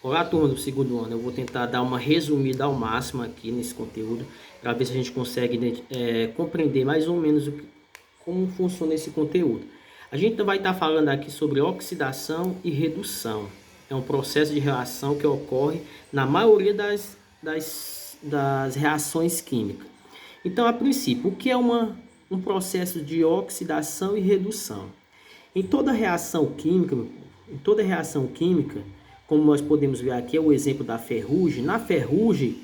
Olá, turma do segundo ano. Eu vou tentar dar uma resumida ao máximo aqui nesse conteúdo, para ver se a gente consegue compreender mais ou menos como funciona esse conteúdo. A gente vai estar falando aqui sobre oxidação e redução. É um processo de reação que ocorre na maioria das reações químicas. Então, a princípio, o que é um processo de oxidação e redução? Em toda reação química, como nós podemos ver aqui, é o exemplo da ferrugem. Na ferrugem,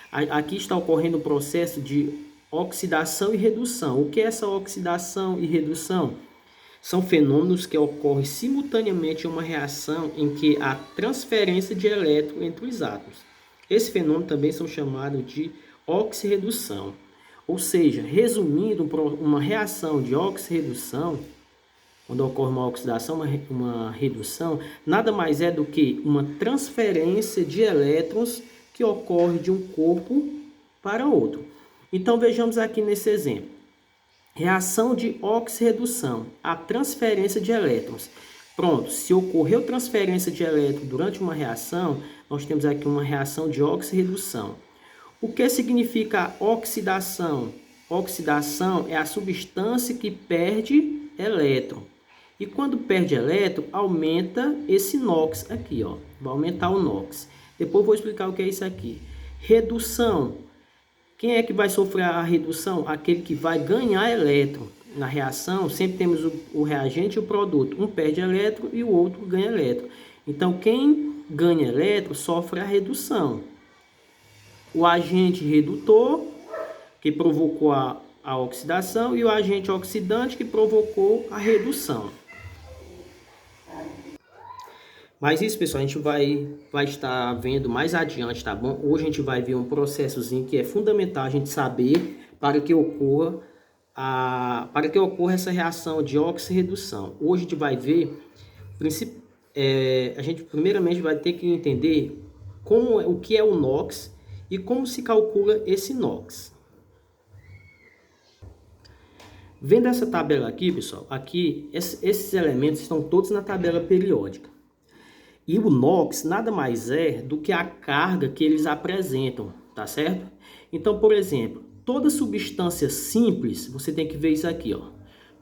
aqui está ocorrendo o processo de oxidação e redução. O que é essa oxidação e redução? São fenômenos que ocorrem simultaneamente em uma reação em que há transferência de elétron entre os átomos. Esse fenômeno também são chamados de oxirredução. Ou seja, resumindo, uma reação de oxirredução, quando ocorre uma oxidação, uma redução, nada mais é do que uma transferência de elétrons que ocorre de um corpo para outro. Então vejamos aqui nesse exemplo. Reação de oxirredução, a transferência de elétrons. Pronto, se ocorreu transferência de elétrons durante uma reação, nós temos aqui uma reação de oxirredução. O que significa oxidação? Oxidação é a substância que perde elétron. E quando perde elétron, aumenta esse NOx aqui, ó. Vai aumentar o NOx. Depois vou explicar o que é isso aqui. Redução. Quem é que vai sofrer a redução? Aquele que vai ganhar elétron. Na reação, sempre temos o reagente e o produto. Um perde elétron e o outro ganha elétron. Então, quem ganha elétron sofre a redução. O agente redutor, que provocou a oxidação, e o agente oxidante, que provocou a redução. Mas isso, pessoal, a gente vai estar vendo mais adiante, tá bom? Hoje a gente vai ver um processozinho que é fundamental a gente saber para que ocorra essa reação de oxirredução. Hoje a gente vai ver, a gente primeiramente vai ter que entender o que é o NOx e como se calcula esse NOx. Vendo essa tabela aqui, pessoal, aqui esses elementos estão todos na tabela periódica. E o NOx nada mais é do que a carga que eles apresentam, tá certo? Então, por exemplo, toda substância simples, você tem que ver isso aqui, ó.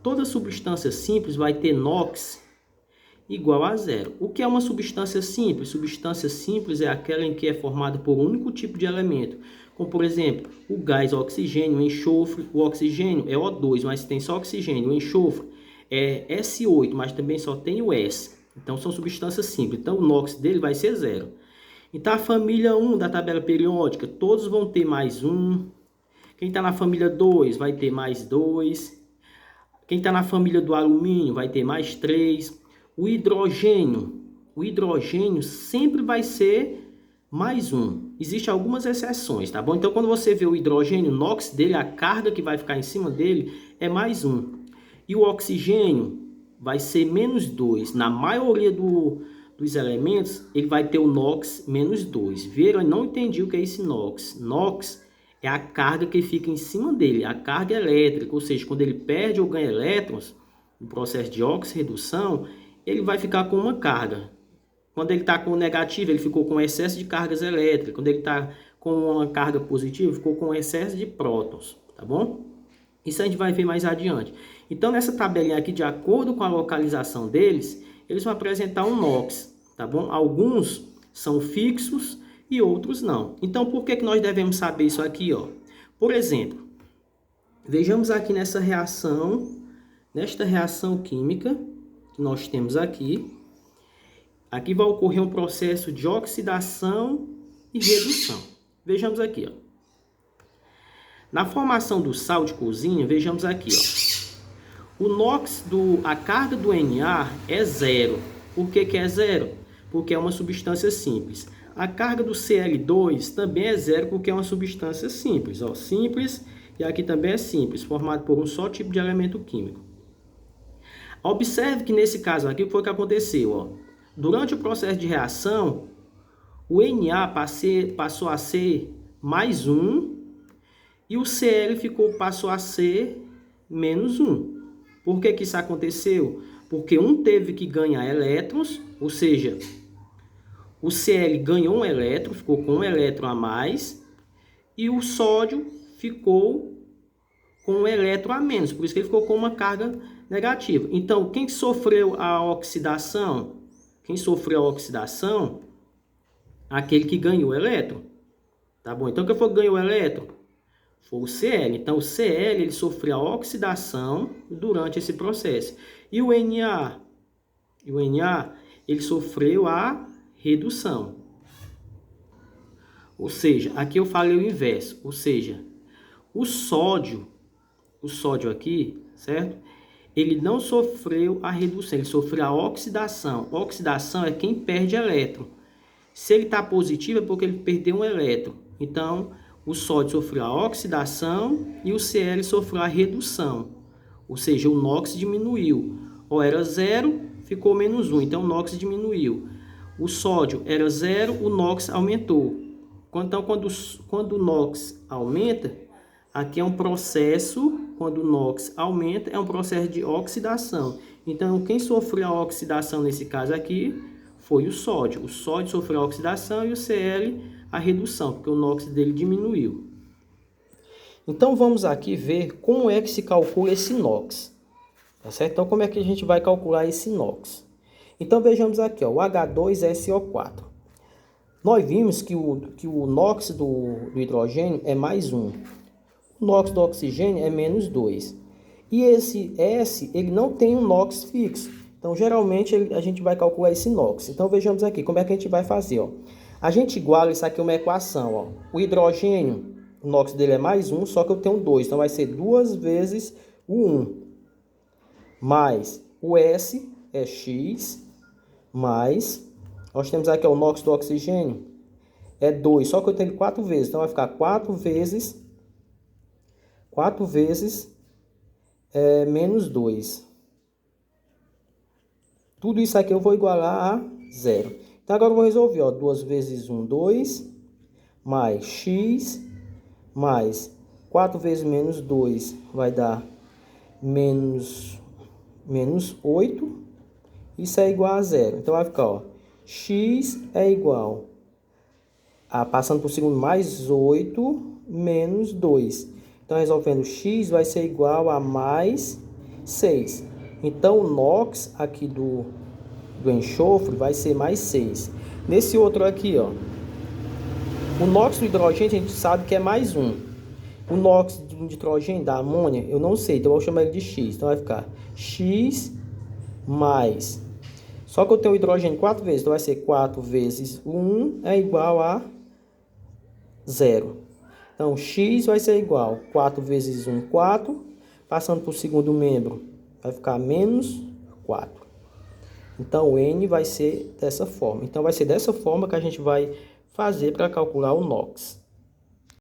Toda substância simples vai ter NOx igual a zero. O que é uma substância simples? Substância simples é aquela em que é formada por um único tipo de elemento. Como, por exemplo, o gás oxigênio, o enxofre. O oxigênio é O2, mas tem só oxigênio. O enxofre é S8, mas também só tem o S. Então, são substâncias simples. Então, o NOx dele vai ser zero. Então, a família 1 da tabela periódica, todos vão ter mais 1. Quem está na família 2 vai ter mais 2. Quem está na família do alumínio vai ter mais 3. O hidrogênio sempre vai ser mais 1. Existem algumas exceções, tá bom? Então, quando você vê o hidrogênio, o NOx dele, a carga que vai ficar em cima dele é mais 1. E o oxigênio vai ser menos 2. Na maioria dos elementos, ele vai ter o NOx menos 2. Viram? Eu não entendi o que é esse NOx. NOx é a carga que fica em cima dele, a carga elétrica. Ou seja, quando ele perde ou ganha elétrons, no processo de oxirredução, ele vai ficar com uma carga. Quando ele está com negativo, ele ficou com excesso de cargas elétricas. Quando ele está com uma carga positiva, ficou com excesso de prótons, tá bom? Isso a gente vai ver mais adiante. Então, nessa tabelinha aqui, de acordo com a localização deles, eles vão apresentar um NOx, tá bom? Alguns são fixos e outros não. Então, por que nós devemos saber isso aqui, ó? Por exemplo, vejamos aqui nesta reação química que nós temos aqui. Aqui vai ocorrer um processo de oxidação e redução. Vejamos aqui, ó. Na formação do sal de cozinha, vejamos aqui, ó. O NOx, a carga do Na é zero. Por que é zero? Porque é uma substância simples. A carga do Cl2 também é zero porque é uma substância simples. Ó, simples, e aqui também é simples, formado por um só tipo de elemento químico. Observe que nesse caso aqui, o que foi que aconteceu? Ó? Durante o processo de reação, o Na passou a ser mais 1 e o Cl passou a ser menos 1. Por que isso aconteceu? Porque um teve que ganhar elétrons, ou seja, o Cl ganhou um elétron, ficou com um elétron a mais, e o sódio ficou com um elétron a menos, por isso que ele ficou com uma carga negativa. Então, quem sofreu a oxidação? Quem sofreu a oxidação? Aquele que ganhou o elétron. Tá bom? Então, quem foi que ganhou o elétron? Foi o Cl. Então, o Cl ele sofreu a oxidação durante esse processo. E o Na? E o Na ele sofreu a redução. Ou seja, aqui eu falei o inverso. Ou seja, o sódio aqui, certo? Ele não sofreu a redução, ele sofreu a oxidação. Oxidação é quem perde elétron. Se ele está positivo é porque ele perdeu um elétron. Então, o sódio sofreu a oxidação e o Cl sofreu a redução. Ou seja, o NOx diminuiu. Ou era 0, ficou menos 1. Então, o NOx diminuiu. O sódio era 0, o NOx aumentou. Então, quando o NOx aumenta, aqui é um processo, quando o NOx aumenta, é um processo de oxidação. Então, quem sofreu a oxidação nesse caso aqui foi o sódio. O sódio sofreu a oxidação e o Cl a redução, porque o NOx dele diminuiu. Então, vamos aqui ver como é que se calcula esse NOx. Tá certo? Então, como é que a gente vai calcular esse NOx? Então, vejamos aqui, ó, o H2SO4. Nós vimos que o NOx do hidrogênio é mais 1. O NOx do oxigênio é menos 2. E esse S, ele não tem um NOx fixo. Então, geralmente, a gente vai calcular esse NOx. Então, vejamos aqui como é que a gente vai fazer. Ó. A gente iguala isso aqui a uma equação. Ó. O hidrogênio, o NOx dele é mais 1, só que eu tenho 2. Então, vai ser 2 vezes o 1. Mais o S é X, mais... Nós temos aqui ó, o NOx do oxigênio, é 2, só que eu tenho 4 vezes. Então, vai ficar 4 vezes menos 2. Tudo isso aqui eu vou igualar a 0. Então, agora eu vou resolver. Ó, 2 vezes 1, 2, mais x, mais 4 vezes menos 2 vai dar menos 8. Isso é igual a 0. Então, vai ficar, ó, x é igual a, passando para o segundo, mais 8 menos 2. Então, resolvendo x vai ser igual a mais 6. Então, o NOx aqui do enxofre vai ser mais 6. Nesse outro aqui, ó, o NOx do hidrogênio a gente sabe que é mais 1. O NOx do nitrogênio, da amônia, eu não sei, então eu vou chamar ele de x. Então, vai ficar x mais... Só que eu tenho o hidrogênio 4 vezes, então vai ser 4 vezes 1 é igual a 0. Então, x vai ser igual a 4 vezes 1, 4. Passando para o segundo membro, vai ficar menos 4. Então, o N vai ser dessa forma. Então, vai ser dessa forma que a gente vai fazer para calcular o NOx.